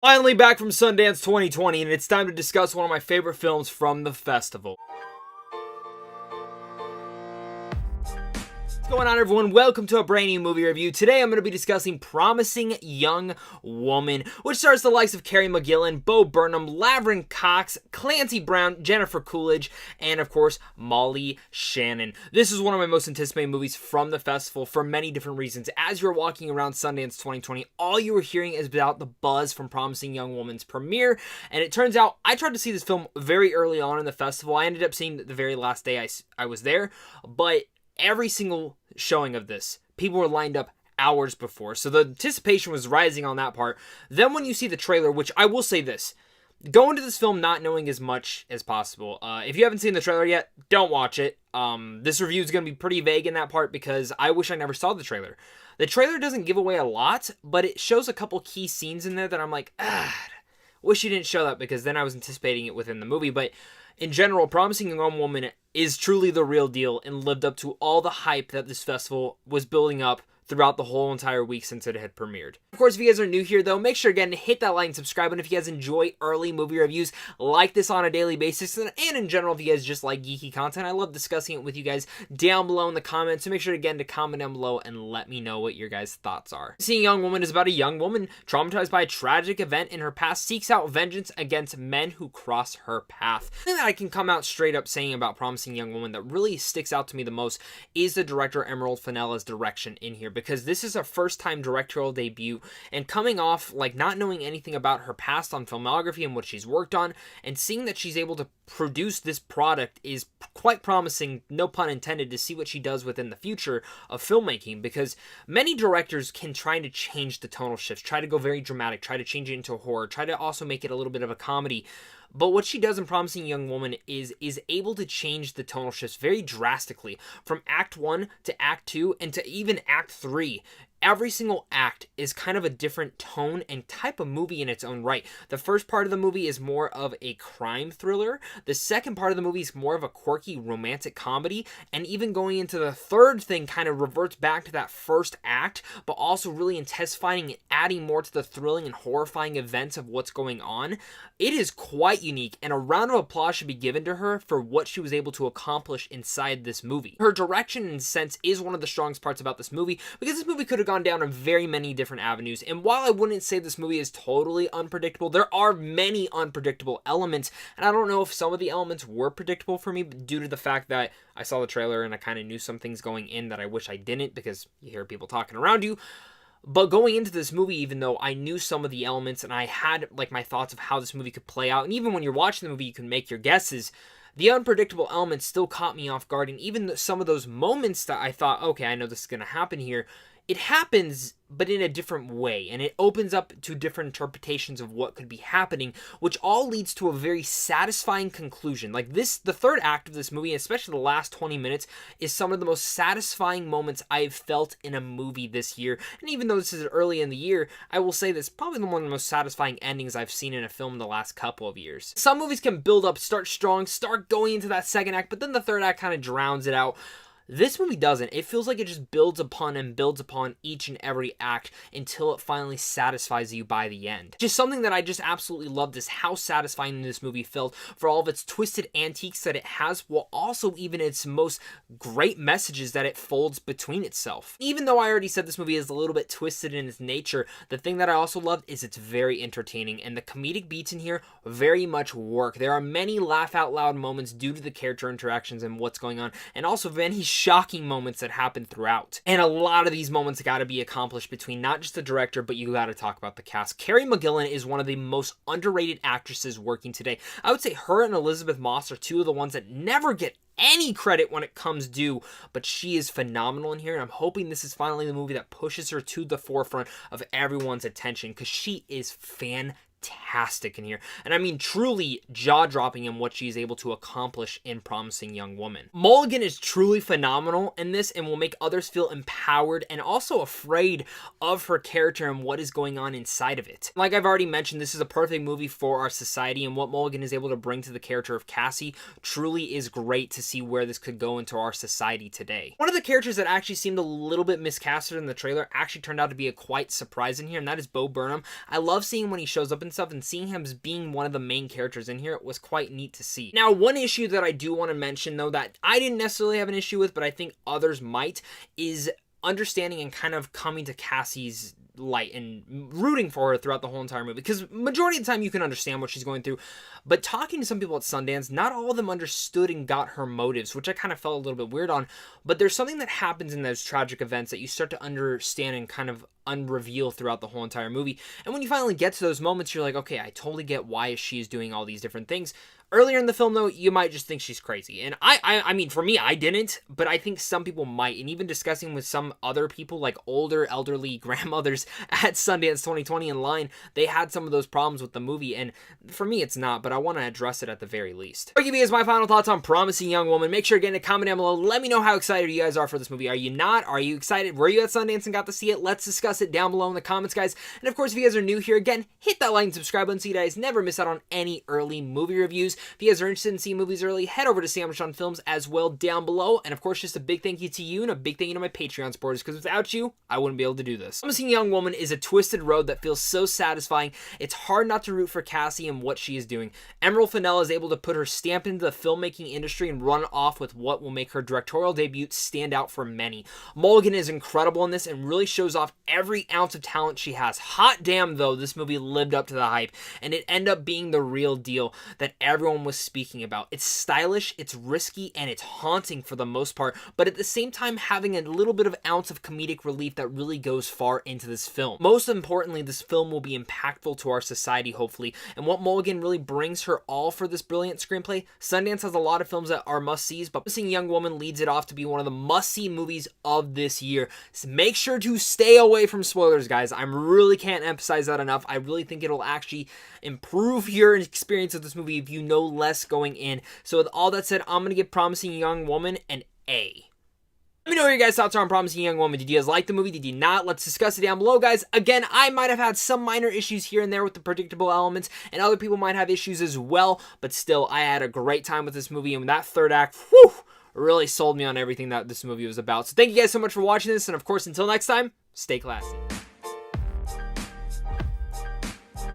Finally back from Sundance 2020, and it's time to discuss one of my favorite films from the festival. What's going on, everyone? Welcome to a brand new movie review. Today I'm going to be discussing Promising Young Woman, which stars the likes of Carey Mulligan, Bo Burnham, Laverne Cox, Clancy Brown, Jennifer Coolidge, and of course Molly Shannon. This is one of my most anticipated movies from the festival for many different reasons. As you're walking around Sundance 2020, all you were hearing is about the buzz from Promising Young Woman's premiere, and it turns out I tried to see this film very early on in the festival. I ended up seeing it the very last day I was there, but every single showing of this, people were lined up hours before, so the anticipation was rising on that part. Then when you see the trailer, which I will say this, go into this film not knowing as much as possible. If you haven't seen the trailer yet, don't watch it. This review is going to be pretty vague in that part because I wish I never saw the trailer. The trailer doesn't give away a lot, but it shows a couple key scenes in there that I'm like, wish you didn't show that, because then I was anticipating it within the movie. But in general, Promising Young Woman is truly the real deal and lived up to all the hype that this festival was building up throughout the whole entire week since it had premiered. Of course, if you guys are new here, though, make sure again to hit that like and subscribe. And if you guys enjoy early movie reviews like this on a daily basis, and in general, if you guys just like geeky content, I love discussing it with you guys down below in the comments. So make sure again to comment down below and let me know what your guys' thoughts are. Seeing Young Woman is about a young woman traumatized by a tragic event in her past, seeks out vengeance against men who cross her path. The thing that I can come out straight up saying about Promising Young Woman that really sticks out to me the most is the director Emerald Fennella's direction in here, because this is a first-time directorial debut, and coming off like not knowing anything about her past on filmography and what she's worked on, and seeing that she's able to produce this product is quite promising, no pun intended, to see what she does within the future of filmmaking, because many directors can try to change the tonal shifts, try to go very dramatic, try to change it into a horror, try to also make it a little bit of a comedy. But what she does in Promising Young Woman is able to change the tonal shifts very drastically from Act 1 to Act 2 and to even Act 3. Every single act is kind of a different tone and type of movie in its own right. The first part of the movie is more of a crime thriller. The second part of the movie is more of a quirky romantic comedy. And even going into the third thing kind of reverts back to that first act, but also really intensifying and adding more to the thrilling and horrifying events of what's going on. It is quite unique, and a round of applause should be given to her for what she was able to accomplish inside this movie. Her direction, in a sense, is one of the strongest parts about this movie, because this movie could have gone down in very many different avenues. And while I wouldn't say this movie is totally unpredictable, there are many unpredictable elements, and I don't know if some of the elements were predictable for me due to the fact that I saw the trailer and I kind of knew some things going in that I wish I didn't, because you hear people talking around you. But going into this movie, even though I knew some of the elements and I had like my thoughts of how this movie could play out, and even when you're watching the movie you can make your guesses, the unpredictable elements still caught me off guard. And even some of those moments that I thought, okay, I know this is going to happen here, it happens, but in a different way, and it opens up to different interpretations of what could be happening, which all leads to a very satisfying conclusion. Like this, the third act of this movie, especially the last 20 minutes, is some of the most satisfying moments I've felt in a movie this year. And even though this is early in the year, I will say this is probably one of the most satisfying endings I've seen in a film in the last couple of years. Some movies can build up, start strong, start going into that second act, but then the third act kind of drowns it out. This movie doesn't. It feels like it just builds upon and builds upon each and every act until it finally satisfies you by the end. Just something that I just absolutely loved is how satisfying this movie felt for all of its twisted antiques that it has, while also even its most great messages that it folds between itself. Even though I already said this movie is a little bit twisted in its nature, the thing that I also loved is it's very entertaining, and the comedic beats in here very much work. There are many laugh out loud moments due to the character interactions and what's going on, and also many shocking moments that happen throughout. And a lot of these moments got to be accomplished between not just the director, but you got to talk about the cast. Carey Mulligan is one of the most underrated actresses working today. I would say her and Elizabeth Moss are two of the ones that never get any credit when it comes due, but she is phenomenal in here, and I'm hoping this is finally the movie that pushes her to the forefront of everyone's attention, because she is fantastic. fantastic in here. And I mean, truly jaw-dropping in what she's able to accomplish in Promising Young Woman. Mulligan is truly phenomenal in this and will make others feel empowered and also afraid of her character and what is going on inside of it. Like I've already mentioned, this is a perfect movie for our society, and what Mulligan is able to bring to the character of Cassie truly is great to see where this could go into our society today. One of the characters that actually seemed a little bit miscasted in the trailer actually turned out to be a quite surprise in here, and that is Bo Burnham. I love seeing when he shows up and stuff, and seeing him as being one of the main characters in here was quite neat to see. Now, one issue that I do want to mention, though, that I didn't necessarily have an issue with, but I think others might, is understanding and kind of coming to Cassie's light and rooting for her throughout the whole entire movie, because majority of the time you can understand what she's going through, but talking to some people at Sundance, not all of them understood and got her motives, which I kind of felt a little bit weird on. But there's something that happens in those tragic events that you start to understand and kind of unreveal throughout the whole entire movie, and when you finally get to those moments, you're like, okay, I totally get why she's doing all these different things. Earlier in the film, though, you might just think she's crazy. And I mean, for me, I didn't, but I think some people might. And even discussing with some other people, like older, elderly grandmothers at Sundance 2020 in line, they had some of those problems with the movie. And for me, it's not, but I want to address it at the very least. I'll give you guys my final thoughts on Promising Young Woman. Make sure to get in a comment down below. Let me know how excited you guys are for this movie. Are you not? Are you excited? Were you at Sundance and got to see it? Let's discuss it down below in the comments, guys. And of course, if you guys are new here, again, hit that like and subscribe button so you guys never miss out on any early movie reviews. If you guys are interested in seeing movies early, head over to Sandwich on Films as well down below. And of course, just a big thank you to you and a big thank you to my Patreon supporters, because without you, I wouldn't be able to do this. Promising Young Woman is a twisted road that feels so satisfying. It's hard not to root for Cassie and what she is doing. Emerald Fennell is able to put her stamp into the filmmaking industry and run off with what will make her directorial debut stand out for many. Mulligan is incredible in this and really shows off every ounce of talent she has. Hot damn, though, this movie lived up to the hype, and it ended up being the real deal that everyone was speaking about. It's stylish, it's risky, and it's haunting for the most part, but at the same time having a little bit of ounce of comedic relief that really goes far into this film. Most importantly, this film will be impactful to our society, hopefully, and what Mulligan really brings her all for this brilliant screenplay. Sundance has a lot of films that are must-sees, but Promising Young Woman leads it off to be one of the must-see movies of this year. So make sure to stay away from spoilers, guys. I really can't emphasize that enough. I really think it'll actually improve your experience of this movie if you know less going in. So with all that said, I'm going to give Promising Young Woman an A. Let me know what your guys' thoughts are on Promising Young Woman. Did you guys like the movie? Did you not? Let's discuss it down below, guys. Again, I might have had some minor issues here and there with the predictable elements, and other people might have issues as well, but still, I had a great time with this movie, and that third act, whew, really sold me on everything that this movie was about. So thank you guys so much for watching this, and of course, until next time, stay classy.